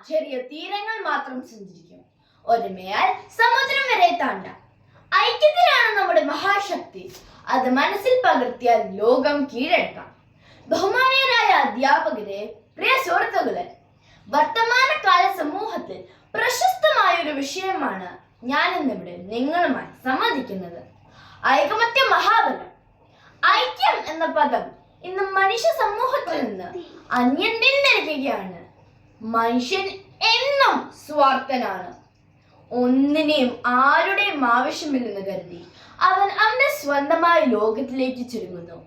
ചെറിയ തീരങ്ങൾ മാത്രം സഞ്ചരിക്കും. ഒരുമയാൽ സമുദ്രം വരെ താണ്ടാം. ഐക്യത്തിലാണ് നമ്മുടെ മഹാശക്തി. അത് മനസ്സിൽ പകർത്തിയാൽ ലോകം കീഴടക്കാം. ബഹുമാനീയരായ അധ്യാപകരെ, പ്രിയ സുഹൃത്തുക്കളെ, വർത്തമാനകാല സമൂഹത്തിൽ പ്രശസ്തമായ ഒരു വിഷയമാണ് ഞാൻ ഇന്നിവിടെ നിങ്ങളുമായി സംവദിക്കുന്നത്. ഐകമത്യ മഹാബലം. ഐക്യം എന്ന പദം ഇന്ന് മനുഷ്യ സമൂഹത്തിൽ നിന്ന് അന്യനിന്നിരിക്കുകയാണ്. മനുഷ്യൻ എന്നും സ്വാർത്ഥനാണ്. ഒന്നിനെയും ആരുടെയും ആവശ്യമില്ലെന്ന് കരുതി അവൻ അവന്റെ സ്വന്തമായ ലോകത്തിലേക്ക് ചുരുങ്ങുന്നു.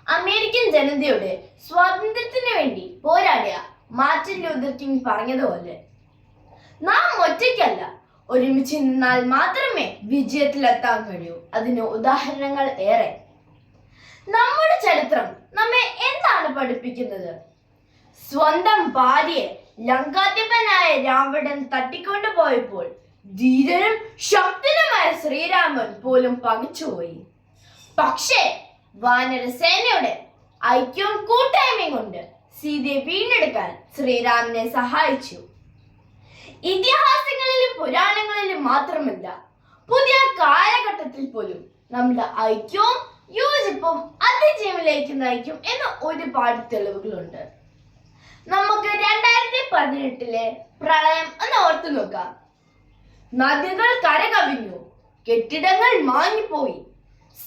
അമേരിക്കൻ ജനതയുടെ സ്വാതന്ത്ര്യത്തിന് വേണ്ടി പോരാടിയ മാർട്ടിൻ ലൂതർ കിങ് പറഞ്ഞതുപോലെ, നാം ഒറ്റയ്ക്കല്ല, ഒരുമിച്ച് നിന്നാൽ മാത്രമേ വിജയത്തിലെത്താൻ കഴിയൂ. അതിന് ഉദാഹരണങ്ങൾ ഏറെ. നമ്മുടെ ചരിത്രം നമ്മെ എന്താണ് പഠിപ്പിക്കുന്നത്? സ്വന്തം ഭാര്യയെ ലങ്കാധിപനായ രാവണൻ തട്ടിക്കൊണ്ടുപോയപ്പോൾ ധീരനും ശക്തനുമായ ശ്രീരാമൻ പോലും പകച്ചുപോയി. പക്ഷേ വാനരസേനയുടെ ഐക്യവും കൂട്ടായ്മയും കൊണ്ട് സീതയെ വീണ്ടെടുക്കാൻ ശ്രീരാമനെ സഹായിച്ചു. ഇതിഹാസങ്ങളിലും പുരാണങ്ങളിലും മാത്രമല്ല, പുതിയ കാലഘട്ടത്തിൽ പോലും നമ്മുടെ ഐക്യവും യോജിപ്പും അതിജീവനിലേക്ക് നയിക്കും എന്ന ഒരുപാട് തെളിവുകളുണ്ട്. നമുക്ക് 2018 പ്രളയം ഒന്ന് ഓർത്തു നോക്കാം. നദികൾ കരകവിഞ്ഞു, കെട്ടിടങ്ങൾ മാഞ്ഞുപോയി,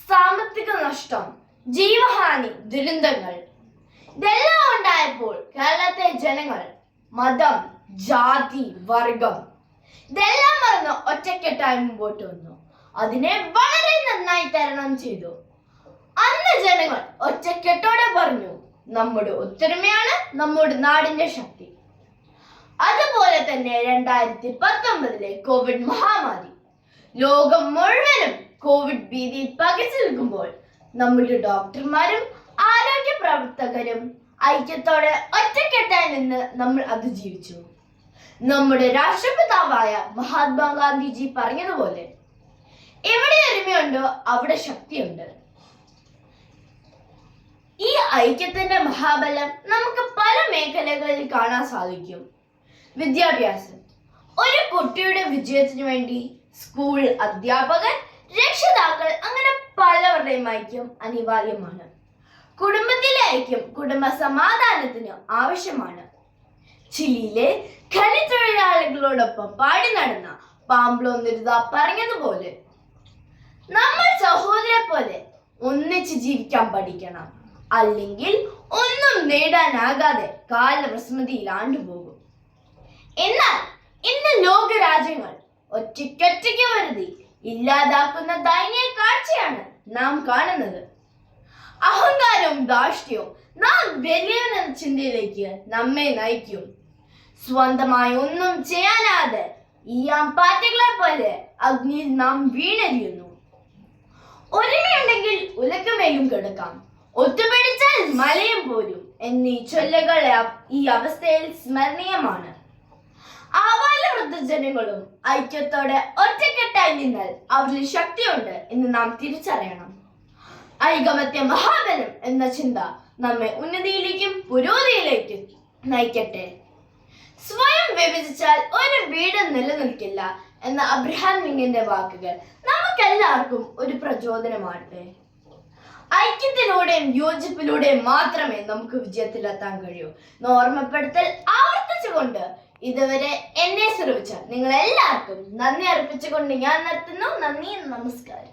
സാമ്പത്തിക നഷ്ടം, ജീവഹാനി, ദുരന്തങ്ങൾ. ഇതെല്ലാം ഉണ്ടായപ്പോൾ കേരളത്തെ ജനങ്ങൾ മതം, ജാതി, വർഗം ഇതെല്ലാം മറന്ന് ഒറ്റക്കെട്ടായി മുമ്പോട്ട് വന്നു. അതിനെ വളരെ നന്നായി തരണം ചെയ്തു. അന്ന് ജനങ്ങൾ ഒറ്റക്കെട്ടോടെ പറഞ്ഞു, നമ്മുടെ ഒത്തൊരുമയാണ് നമ്മുടെ നാടിന്റെ ശക്തി. അതുപോലെ തന്നെ 2019 കോവിഡ് മഹാമാരി ലോകം മുഴുവനും കോവിഡ് ഭീതിയിൽ പകച്ചു നിൽക്കുമ്പോൾ നമ്മുടെ ഡോക്ടർമാരും ആരോഗ്യ പ്രവർത്തകരും ഐക്യത്തോടെ ഒറ്റക്കെട്ടായി നിന്ന് നമ്മൾ അതിജീവിച്ചു. നമ്മുടെ രാഷ്ട്രപിതാവായ മഹാത്മാഗാന്ധിജി പറഞ്ഞതുപോലെ, എവിടെ ഒരുമയുണ്ടോ അവിടെ ശക്തിയുണ്ട്. ഈ ഐക്യത്തിന്റെ മഹാബലം നമുക്ക് പല മേഖലകളിൽ കാണാൻ സാധിക്കും. വിദ്യാഭ്യാസം. ഒരു കുട്ടിയുടെ വിജയത്തിനു വേണ്ടി സ്കൂൾ അധ്യാപകർ, രക്ഷിതാക്കൾ, അങ്ങനെ പലവരുടെയും ഐക്യം അനിവാര്യമാണ്. കുടുംബത്തിലെ ഐക്യം കുടുംബ സമാധാനത്തിന് ആവശ്യമാണ്. ചിലിയിലെ ഖനിത്തൊഴിലാളികളോടൊപ്പം പാടി നടന്ന പാബ്ലോ നെരൂദ പറഞ്ഞതുപോലെ, നമ്മൾ സഹോദരെ പോലെ ഒന്നിച്ച് ജീവിക്കാൻ പഠിക്കണം, അല്ലെങ്കിൽ ഒന്നും നേടാനാകാതെ കാലവിസ്മൃതിയിൽ ആണ്ടുപോകും. എന്നാൽ ഇന്ന് ലോകരാജ്യങ്ങൾ ഒറ്റയ്ക്കൊറ്റയ്ക്ക് വരുതി ഇല്ലാതാക്കുന്ന ദയനീയ കാഴ്ചയാണ് നാം കാണുന്നത്. അഹങ്കാരവും ധാർഷ്ട്യവും നാം വലിയവനെന്ന ചിന്തയിലേക്ക് നമ്മെ നയിക്കും. സ്വന്തമായി ഒന്നും ചെയ്യാനാതെ ഈയാമ്പാറ്റകളെ പോലെ അഗ്നിയിൽ നാം വീണരിയുന്നു. ഒരുമയുണ്ടെങ്കിൽ ഉലക്കമേലും കിടക്കാം, ഒത്തുപിടിച്ചാൽ മലയും പോരും എന്നീ ചൊല്ലുകൾ ഈ അവസ്ഥയിൽ സ്മരണീയമാണ്. ആബാലവൃദ്ധജനങ്ങളും ഐക്യത്തോടെ ഒറ്റക്കെട്ടായി നിന്നാൽ അവരിൽ ശക്തിയുണ്ട് എന്ന് നാം തിരിച്ചറിയണം. ഐകമത്യ മഹാബലം എന്ന ചിന്ത നമ്മെ ഉന്നതിയിലേക്കും പുരോഗതിയിലേക്കും നയിക്കട്ടെ. സ്വയം വിഭജിച്ചാൽ ഒരു വീട് നിലനിൽക്കില്ല എന്ന അബ്രഹാം ലിങ്കന്റെ വാക്കുകൾ നമുക്കെല്ലാവർക്കും ഒരു പ്രചോദനമാകട്ടെ. ഐക്യത്തിലൂടെയും യോജിപ്പിലൂടെയും മാത്രമേ നമുക്ക് വിജയത്തിലെത്താൻ കഴിയൂ എന്ന് ഓർമ്മപ്പെടുത്തൽ ആവർത്തിച്ചുകൊണ്ട് ഇതുവരെ എന്നെ ശ്രമിച്ച നിങ്ങൾ എല്ലാവർക്കും നന്ദി അർപ്പിച്ചുകൊണ്ട് ഞാൻ നിർത്തുന്നു. നന്ദി, നമസ്കാരം.